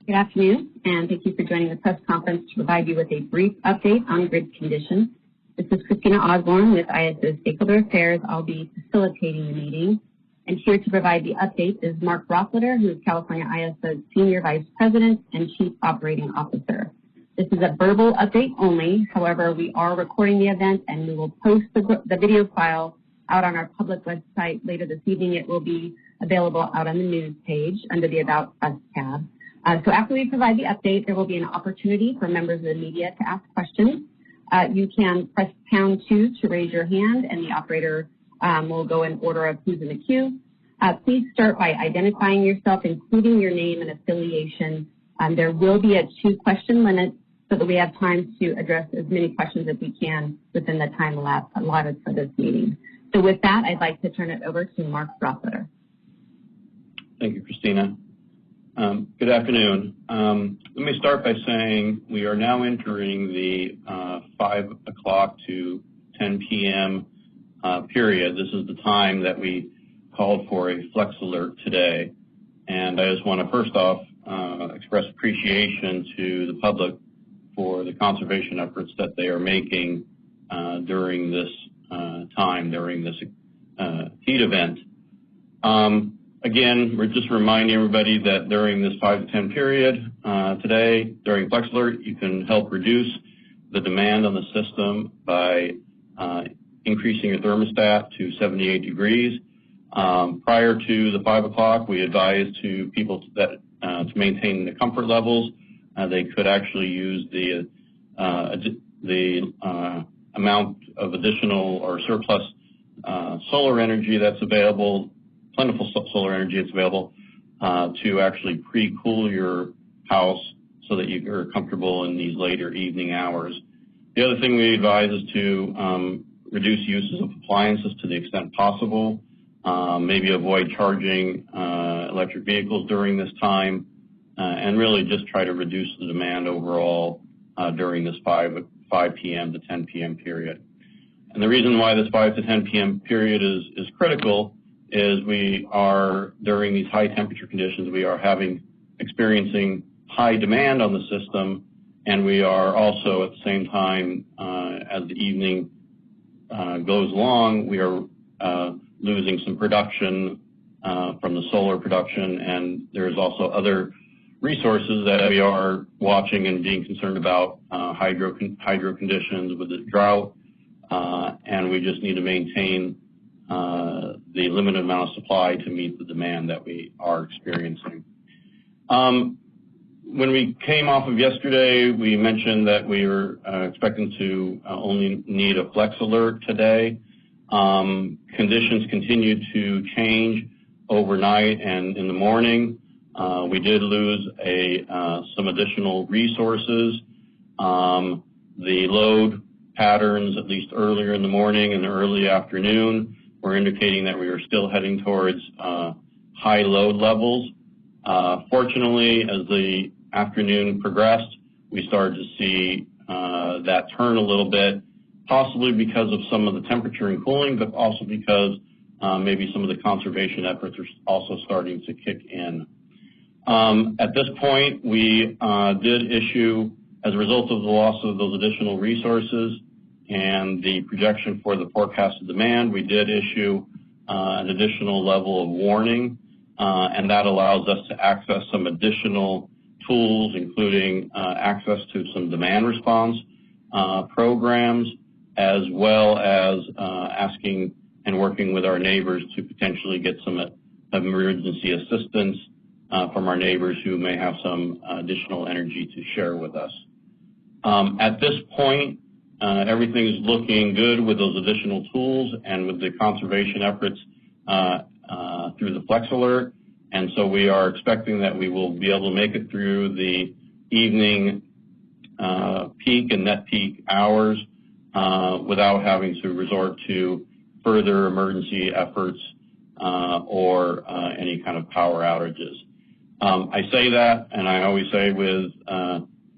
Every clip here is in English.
Good afternoon, and thank you for joining the press conference to provide you with a brief update on grid conditions. This is Christina Osborne with ISO Stakeholder Affairs. I'll be facilitating the meeting. And here to provide the update is Mark Rossiter, who is California ISO's Senior Vice President and Chief Operating Officer. This is a verbal update only. However, we are recording the event, and we will post the video file out on our public website later this evening. It will be available out on the news page under the About Us tab. So after we provide the update, there will be an opportunity for members of the media to ask questions. You can press pound 2 to raise your hand, and the operator will go in order of who's in the queue. Please start by identifying yourself, including your name and affiliation. There will be a 2-question limit so that we have time to address as many questions as we can within the time allotted for this meeting. So with that, I'd like to turn it over to Mark Rossiter. Thank you, Christina. Good afternoon. Let me start by saying we are now entering the 5 o'clock to 10 p.m. Period. This is the time that we called for a flex alert today. And I just want to first off express appreciation to the public for the conservation efforts that they are making during this time, during this heat event. Again, we're just reminding everybody that during this 5 to 10 period today, during Flex Alert, you can help reduce the demand on the system by increasing your thermostat to 78 degrees. Prior to the 5 o'clock, we advised to people that to maintain the comfort levels, they could actually use the amount of additional or surplus solar energy that's available, plentiful solar energy that's available, to actually pre-cool your house so that you're comfortable in these later evening hours. The other thing we advise is to reduce uses of appliances to the extent possible, maybe avoid charging electric vehicles during this time, and really just try to reduce the demand overall during this 5 p.m. to 10 p.m. period. And the reason why this 5 to 10 p.m. period is critical is we are, during these high temperature conditions, we are experiencing high demand on the system, and we are also at the same time, as the evening goes along, we are losing some production from the solar production, and there's also other resources that we are watching and being concerned about, hydro conditions with the drought, and we just need to maintain the limited amount of supply to meet the demand that we are experiencing. When we came off of yesterday, we mentioned that we were expecting to only need a flex alert today. Conditions continued to change overnight and in the morning. We did lose some additional resources. The load patterns, at least earlier in the morning and early afternoon, were indicating that we were still heading towards high load levels. Fortunately, as the afternoon progressed, we started to see that turn a little bit, possibly because of some of the temperature and cooling, but also because maybe some of the conservation efforts are also starting to kick in. At this point, we did issue, as a result of the loss of those additional resources and the projection for the forecasted demand, we did issue an additional level of warning, and that allows us to access some additional tools, including access to some demand response programs, as well as asking and working with our neighbors to potentially get some emergency assistance from our neighbors who may have some additional energy to share with us. At this point, everything is looking good with those additional tools and with the conservation efforts through the Flex Alert. And so we are expecting that we will be able to make it through the evening peak and net peak hours without having to resort to further emergency efforts or any kind of power outages. I say that, and I always say with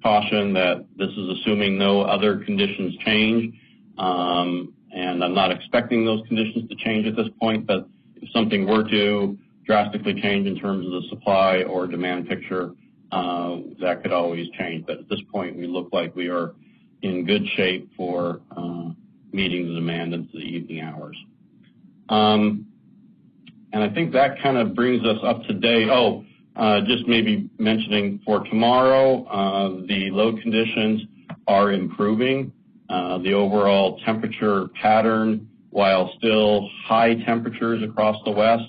caution that this is assuming no other conditions change, and I'm not expecting those conditions to change at this point, but if something were to drastically change in terms of the supply or demand picture, that could always change. But at this point, we look like we are in good shape for meeting the demand into the evening hours. And I think that kind of brings us up to date. Just maybe mentioning for tomorrow, the load conditions are improving. The overall temperature pattern, while still high temperatures across the west,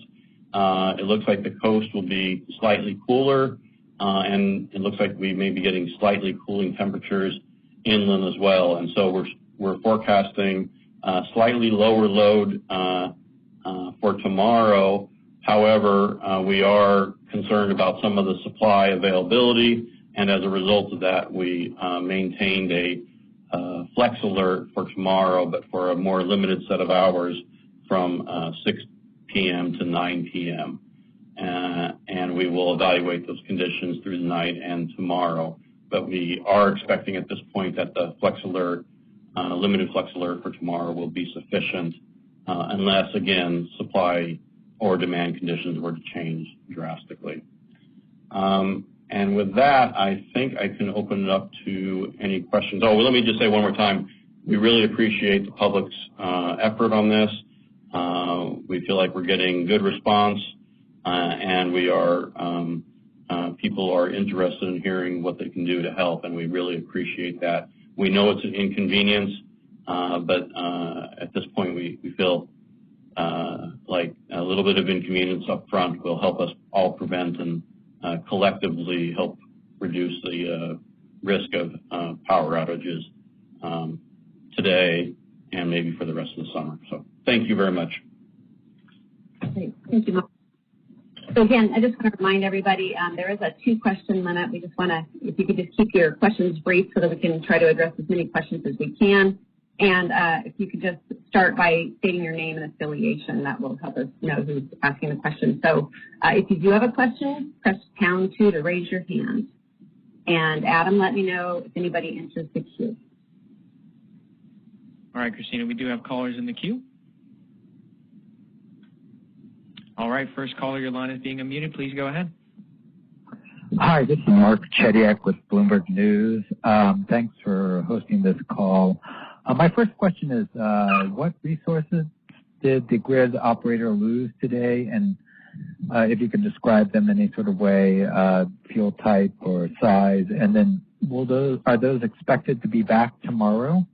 it looks like the coast will be slightly cooler, and it looks like we may be getting slightly cooling temperatures inland as well. And so we're forecasting slightly lower load for tomorrow. However, we are concerned about some of the supply availability, and as a result of that, we maintained a flex alert for tomorrow, but for a more limited set of hours from 6 p.m. to 9 p.m. And we will evaluate those conditions through the night and tomorrow. But we are expecting at this point that the flex alert, limited flex alert for tomorrow will be sufficient unless, again, supply or demand conditions were to change drastically. And with that, I think I can open it up to any questions. Well, let me just say one more time, we really appreciate the public's effort on this. We feel like we're getting good response, and we are people are interested in hearing what they can do to help, and we really appreciate that. We know it's an inconvenience, but at this point we feel like a little bit of inconvenience up front will help us all prevent and collectively help reduce the risk of power outages today and maybe for the rest of the summer. So thank you very much. Great. Thank you, Mark. So again, I just want to remind everybody there is a 2-question limit. We just want to, if you could just keep your questions brief so that we can try to address as many questions as we can. And if you could just start by stating your name and affiliation, that will help us know who's asking the question. So if you do have a question, press #2 to raise your hand. And Adam, let me know if anybody enters the queue. All right, Christina, we do have callers in the queue. All right, first caller, your line is being unmuted. Please go ahead. Hi, this is Mark Chediak with Bloomberg News. Thanks for hosting this call. My first question is, what resources did the grid operator lose today? And if you could describe them in any sort of way, fuel type or size, and then are those expected to be back tomorrow?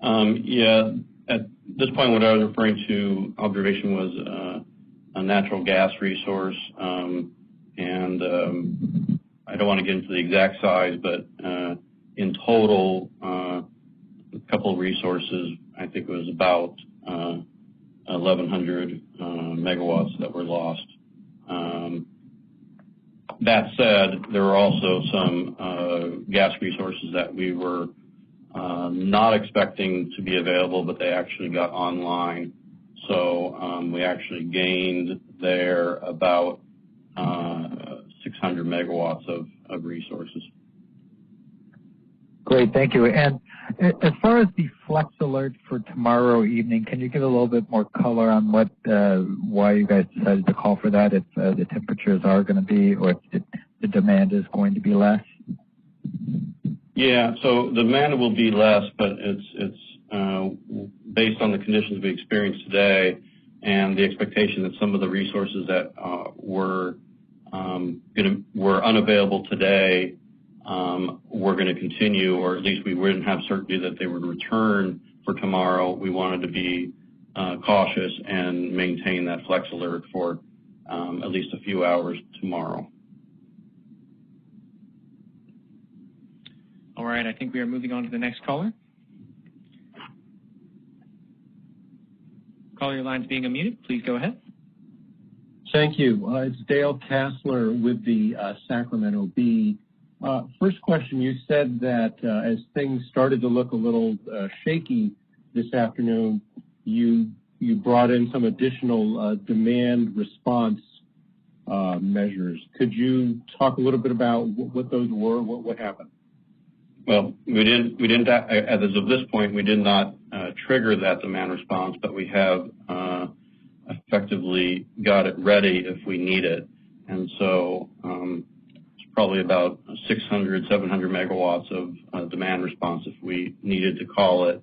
Yeah, at this point what I was referring to, observation was a natural gas resource, and I don't want to get into the exact size, but in total, a couple of resources, I think it was about 1,100 megawatts that were lost. That said, there were also some gas resources that we were not expecting to be available, but they actually got online. So we actually gained there about 600 megawatts of resources. Great, thank you. And as far as the flex alert for tomorrow evening, can you give a little bit more color on why you guys decided to call for that, if the temperatures are going to be, or if the demand is going to be less? Yeah, so the demand will be less, but it's based on the conditions we experienced today and the expectation that some of the resources that were unavailable today were going to continue, or at least we wouldn't have certainty that they would return for tomorrow. We wanted to be cautious and maintain that flex alert for at least a few hours tomorrow. All right, I think we are moving on to the next caller. Caller, your line's being unmuted. Please go ahead. Thank you. It's Dale Kassler with the Sacramento Bee. First question, you said that as things started to look a little shaky this afternoon, you brought in some additional demand response measures. Could you talk a little bit about what those were, what happened? Well, we didn't, as of this point, we did not trigger that demand response, but we have effectively got it ready if we need it. And so it's probably about 600, 700 megawatts of demand response. If we needed to call it,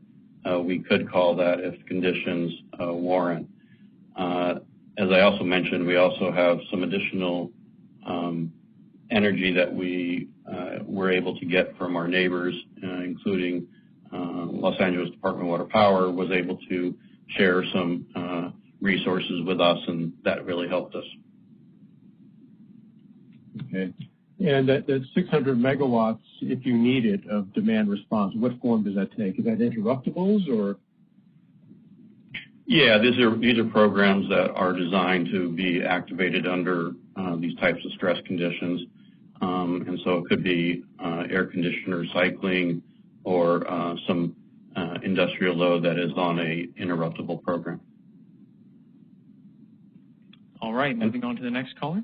we could call that if conditions warrant. As I also mentioned, we also have some additional energy that we were able to get from our neighbors, including Los Angeles Department of Water Power was able to share some resources with us, and that really helped us. Okay. And that 600 megawatts, if you need it, of demand response, what form does that take? Is that interruptibles or? Yeah, these are programs that are designed to be activated under these types of stress conditions. And so it could be air conditioner cycling or some industrial load that is on a interruptible program. All right, moving on to the next caller.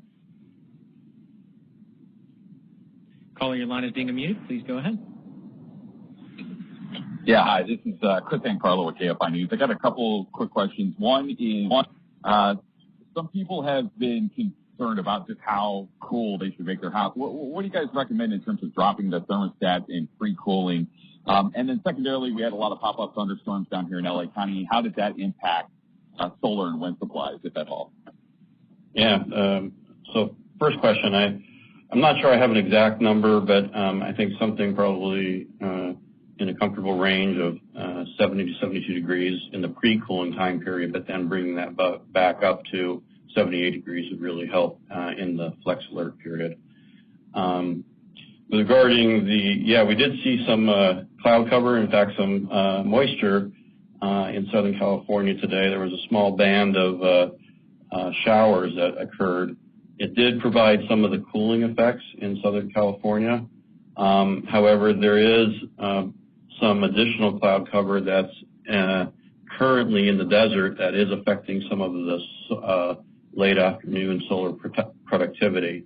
Caller, your line is being unmuted. Please go ahead. Yeah, hi, this is Chris Ancarlo with KFI News. I got a couple quick questions. One is, some people have been concerned about just how cool they should make their house. What do you guys recommend in terms of dropping the thermostat and free cooling? And then secondarily, we had a lot of pop-up thunderstorms down here in LA County. How did that impact solar and wind supplies, if at all? Yeah, so first question, I'm not sure I have an exact number, but I think something probably in a comfortable range of 70 to 72 degrees in the pre-cooling time period, but then bringing that back up to 78 degrees would really help in the flex alert period. Regarding we did see some cloud cover, in fact, some moisture in Southern California today. There was a small band of showers that occurred. It did provide some of the cooling effects in Southern California. However, there is some additional cloud cover that's currently in the desert that is affecting some of the late afternoon solar productivity.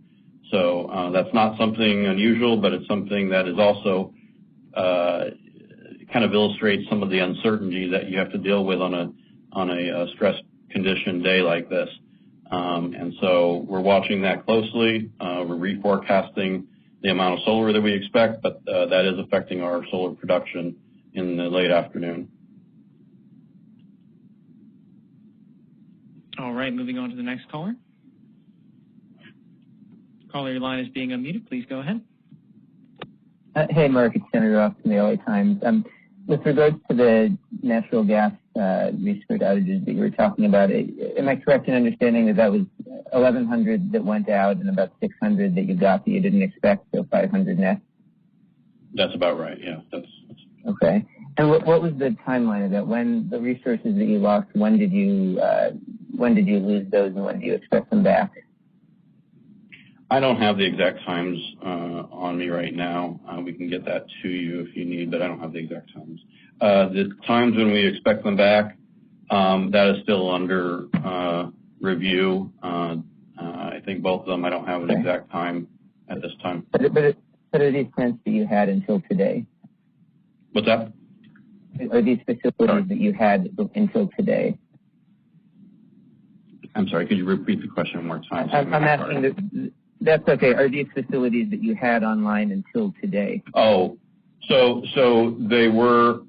So that's not something unusual, but it's something that is also kind of illustrates some of the uncertainty that you have to deal with on a stress condition day like this. And so we're watching that closely. We're reforecasting the amount of solar that we expect, but that is affecting our solar production in the late afternoon. All right, moving on to the next caller. Caller, your line is being unmuted. Please go ahead. Hey, Mark, it's Senator Ross from the LA Times. With regards to the natural gas restart outages that you were talking about, am I correct in understanding that was 1,100 that went out and about 600 that you got that you didn't expect, so 500 net? That's about right, yeah. That's okay. And what was the timeline of that? When the resources that you lost, when did you lose those, and when do you expect them back? I don't have the exact times on me right now. We can get that to you if you need, but I don't have the exact times. The times when we expect them back, that is still under review. I think both of them, I don't have an exact time at this time. But are these plants that you had until today? What's that? Are these facilities that you had until today? I'm sorry, could you repeat the question one more time? I'm asking that's okay. Are these facilities that you had online until today? Oh, so they were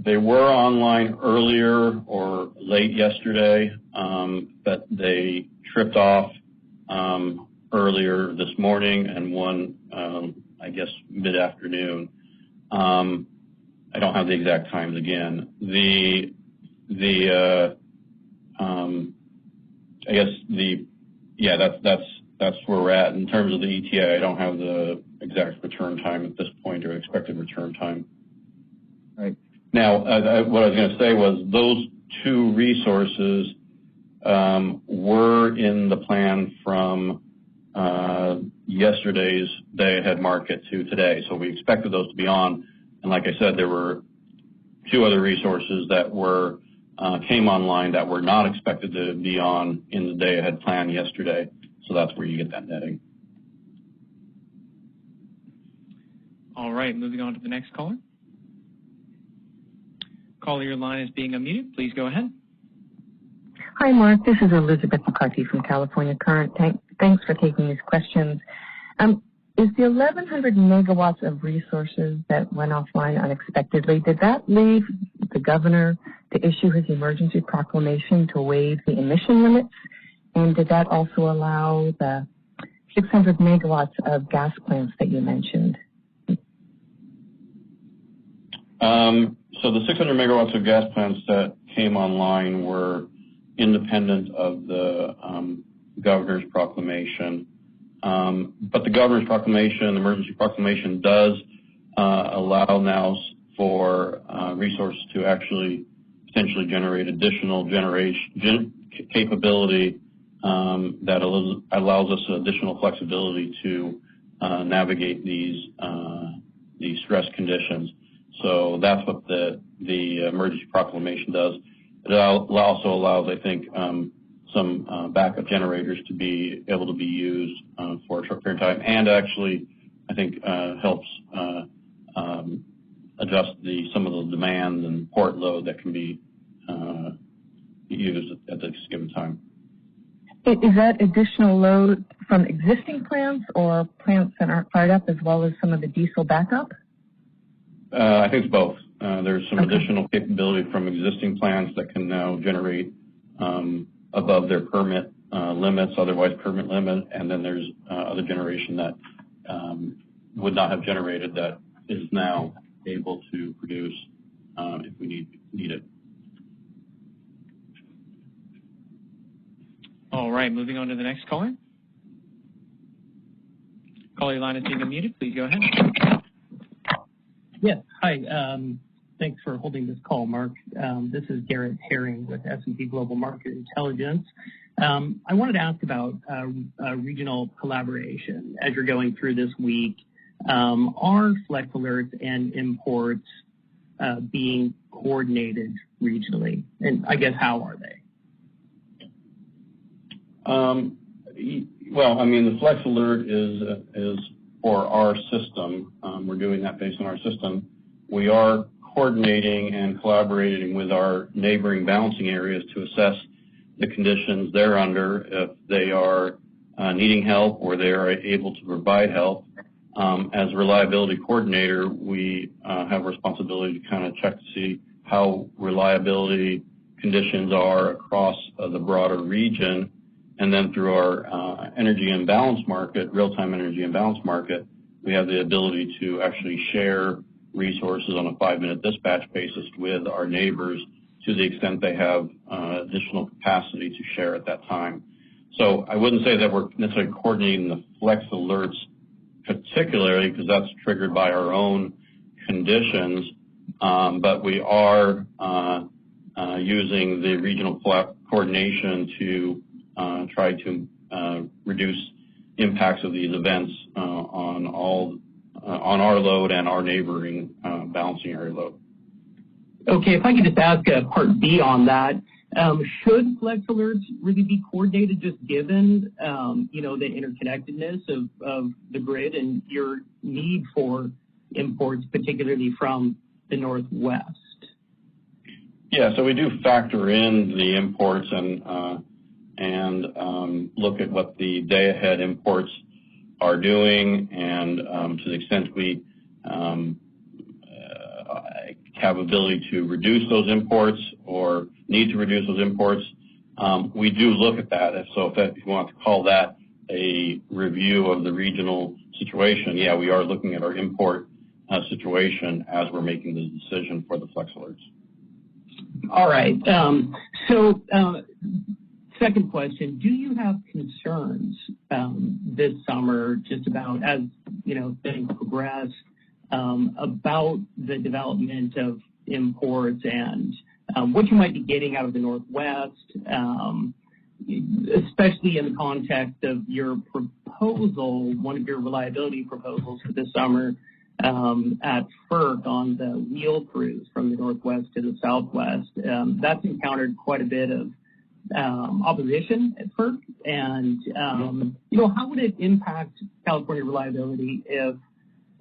online earlier or late yesterday, but they tripped off earlier this morning and one, I guess, mid-afternoon. I don't have the exact times again. That's where we're at. In terms of the ETA, I don't have the exact return time at this point or expected return time. Right. Now, what I was going to say was those two resources were in the plan from yesterday's day-ahead market to today. So we expected those to be on. And like I said, there were two other resources that came online that were not expected to be on in the day-ahead plan yesterday. So that's where you get that netting. All right, moving on to the next caller. Caller, your line is being unmuted. Please go ahead. Hi, Mark. This is Elizabeth McCarthy from California Current. Thanks for taking these questions. Is the 1,100 megawatts of resources that went offline unexpectedly, did that leave the governor to issue his emergency proclamation to waive the emission limits? And did that also allow the 600 megawatts of gas plants that you mentioned? So the 600 megawatts of gas plants that came online were independent of the governor's proclamation. But the governor's proclamation, the emergency proclamation, does allow now for resources to actually potentially generate additional capability that allows us additional flexibility to navigate these stress conditions. So that's what the emergency proclamation does. It also allows, I think, some backup generators to be able to be used for a short period of time, and actually, I think, helps adjust some of the demand and port load that can be used at this given time. Is that additional load from existing plants or plants that aren't fired up, as well as some of the diesel backup? I think it's both. There's some additional capability from existing plants that can now generate above their permit limits, otherwise permit limit, and then there's other generation that would not have generated that is now able to produce if we need it. All right, moving on to the next caller. Caller, your line is being unmuted. Please go ahead. Yes, hi. Thanks for holding this call, Mark. This is Garrett Herring with S&P Global Market Intelligence. I wanted to ask about regional collaboration. As you're going through this week, are flex alerts and imports being coordinated regionally? And I guess, how are they? Well, I mean, the flex alert is for our system. We're doing that based on our system. We are coordinating and collaborating with our neighboring balancing areas to assess the conditions they're under, if they are needing help or they are able to provide help. As a reliability coordinator, we have a responsibility to kind of check to see how reliability conditions are across the broader region. And then through our energy imbalance market, real-time energy imbalance market, we have the ability to actually share resources on a 5-minute dispatch basis with our neighbors to the extent they have additional capacity to share at that time. So I wouldn't say that we're necessarily coordinating the flex alerts particularly, because that's triggered by our own conditions, but we are using the regional coordination to try to reduce impacts of these events on our load and our neighboring balancing area load. Okay, if I could just ask a part B on that, should flex alerts really be coordinated, just given the interconnectedness of the grid and your need for imports, particularly from the Northwest? Yeah, so we do factor in the imports and look at what the day-ahead imports are doing, and to the extent we have ability to reduce those imports or need to reduce those imports, we do look at that. So if you want to call that a review of the regional situation, yeah, we are looking at our import situation as we're making the decision for the flex alerts. All right. Second question, do you have concerns this summer just about, as things progress, about the development of imports and what you might be getting out of the Northwest, especially in the context of your proposal, one of your reliability proposals for this summer at FERC on the wheel crews from the Northwest to the Southwest? That's encountered quite a bit of opposition at FERC, and how would it impact California reliability if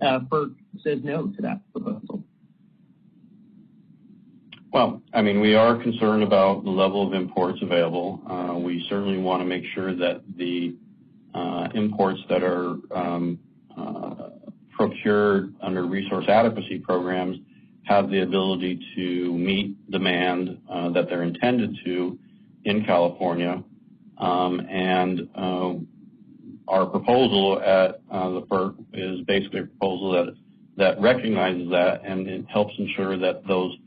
FERC says no to that proposal? Well, I mean, we are concerned about the level of imports available. We certainly want to make sure that the imports that are procured under resource adequacy programs have the ability to meet demand that they're intended to in California. Our proposal at the FERC is basically a proposal that recognizes that, and it helps ensure that those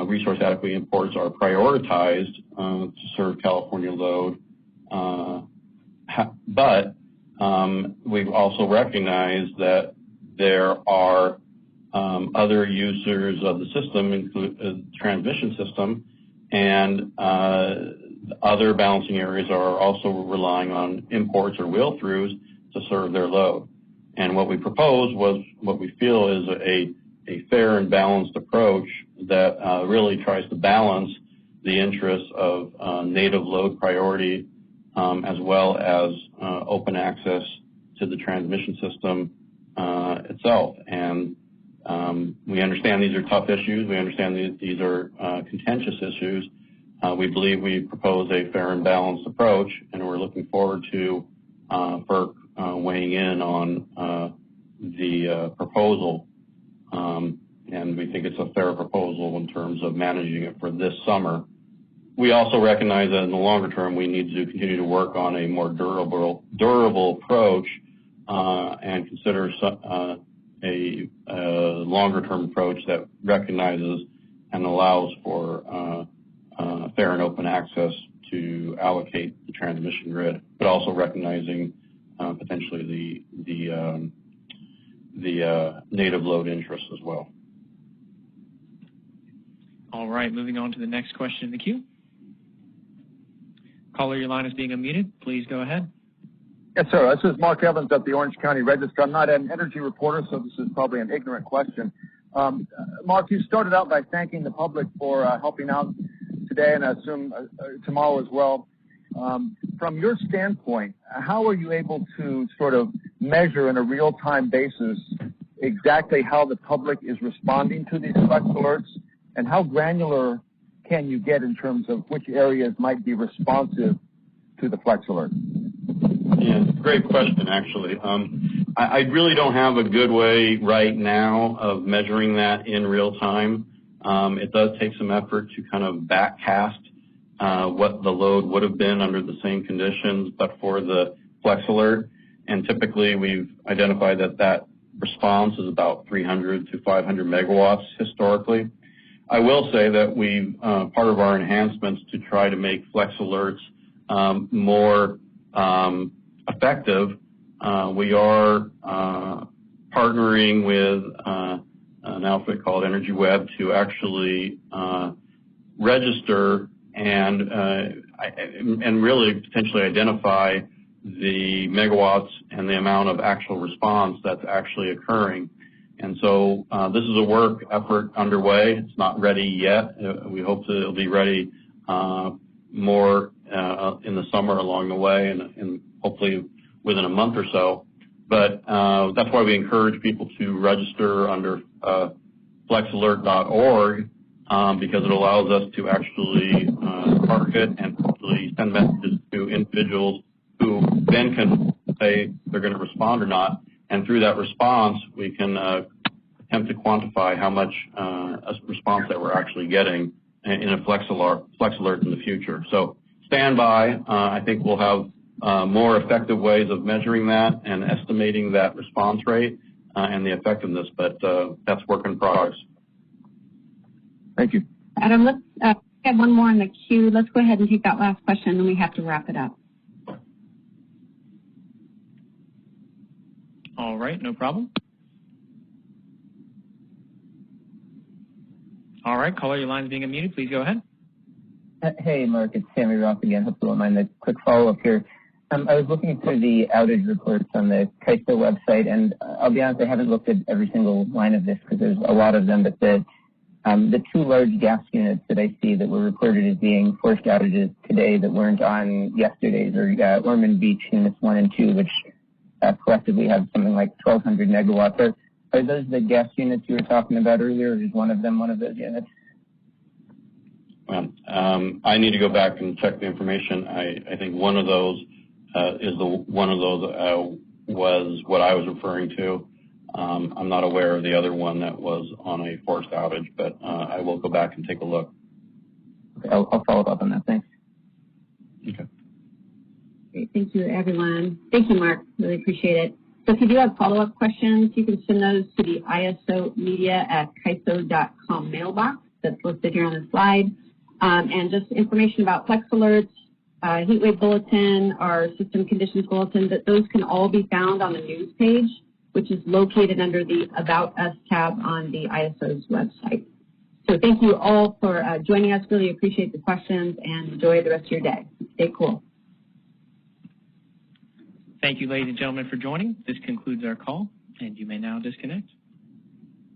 resource adequacy imports are prioritized to serve California load. But we've also recognized that there are other users of the system, including the transmission system, and other balancing areas are also relying on imports or wheel-throughs to serve their load. And what we proposed was what we feel is a fair and balanced approach that really tries to balance the interests of native load priority as well as open access to the transmission system itself. And we understand these are tough issues. We understand these are contentious issues. We believe we propose a fair and balanced approach, and we're looking forward to FERC weighing in on the proposal. And we think it's a fair proposal in terms of managing it for this summer. We also recognize that in the longer term, we need to continue to work on a more durable approach and consider a longer-term approach that recognizes and allows for fair and open access to allocate the transmission grid, but also recognizing potentially the native load interests as well. All right, moving on to the next question in the queue. Caller, your line is being unmuted. Please go ahead. Yes, sir. This is Mark Evans at the Orange County Register. I'm not an energy reporter, so this is probably an ignorant question. Mark, you started out by thanking the public for helping out today, and I assume tomorrow as well. From your standpoint, how are you able to sort of measure on a real-time basis exactly how the public is responding to these flex alerts, and how granular can you get in terms of which areas might be responsive to the flex alert? Yeah, it's a great question, actually. I really don't have a good way right now of measuring that in real time. It does take some effort to kind of backcast what the load would have been under the same conditions, but for the flex alert. And typically, we've identified that response is about 300 to 500 megawatts historically. I will say that we've part of our enhancements to try to make flex alerts more effective. We are partnering with an outfit called Energy Web to actually register and really potentially identify the megawatts and the amount of actual response that's actually occurring. And so this is a work effort underway. It's not ready yet. We hope that it'll be ready more in the summer along the way, and hopefully within a month or so. But that's why we encourage people to register under flexalert.org because it allows us to actually target and hopefully send messages to individuals who then can say they're going to respond or not. And through that response, we can attempt to quantify how much response that we're actually getting in a flex alert in the future. So stand by. I think we'll have more effective ways of measuring that and estimating that response rate and the effectiveness, but that's work in progress. Thank you. Adam, let's get one more in the queue. Let's go ahead and take that last question, and then we have to wrap it up. All right, no problem. All right, caller, your line is being unmuted. Please go ahead. Hey, Mark, it's Sammy Roth again. Hope you won't mind the quick follow-up here. I was looking through the outage reports on the CAISO website, and I'll be honest, I haven't looked at every single line of this because there's a lot of them, but the two large gas units that I see that were reported as being forced outages today that weren't on yesterday's are Ormond Beach Units 1 and 2, which collectively have something like 1,200 megawatts. Are those the gas units you were talking about earlier, or is one of them one of those units? I need to go back and check the information. I think one of those was what I was referring to. I'm not aware of the other one that was on a forced outage, but I will go back and take a look. Okay, I'll follow up on that. Thanks. Okay. Great. Thank you, everyone. Thank you, Mark. Really appreciate it. So if you do have follow-up questions, you can send those to the isomedia@CAISO.com mailbox that's listed here on the slide. And just information about Flex Alerts, Heatwave Bulletin, our System Conditions Bulletin, that those can all be found on the news page, which is located under the About Us tab on the ISO's website. So thank you all for joining us. Really appreciate the questions and enjoy the rest of your day. Stay cool. Thank you, ladies and gentlemen, for joining. This concludes our call, and you may now disconnect.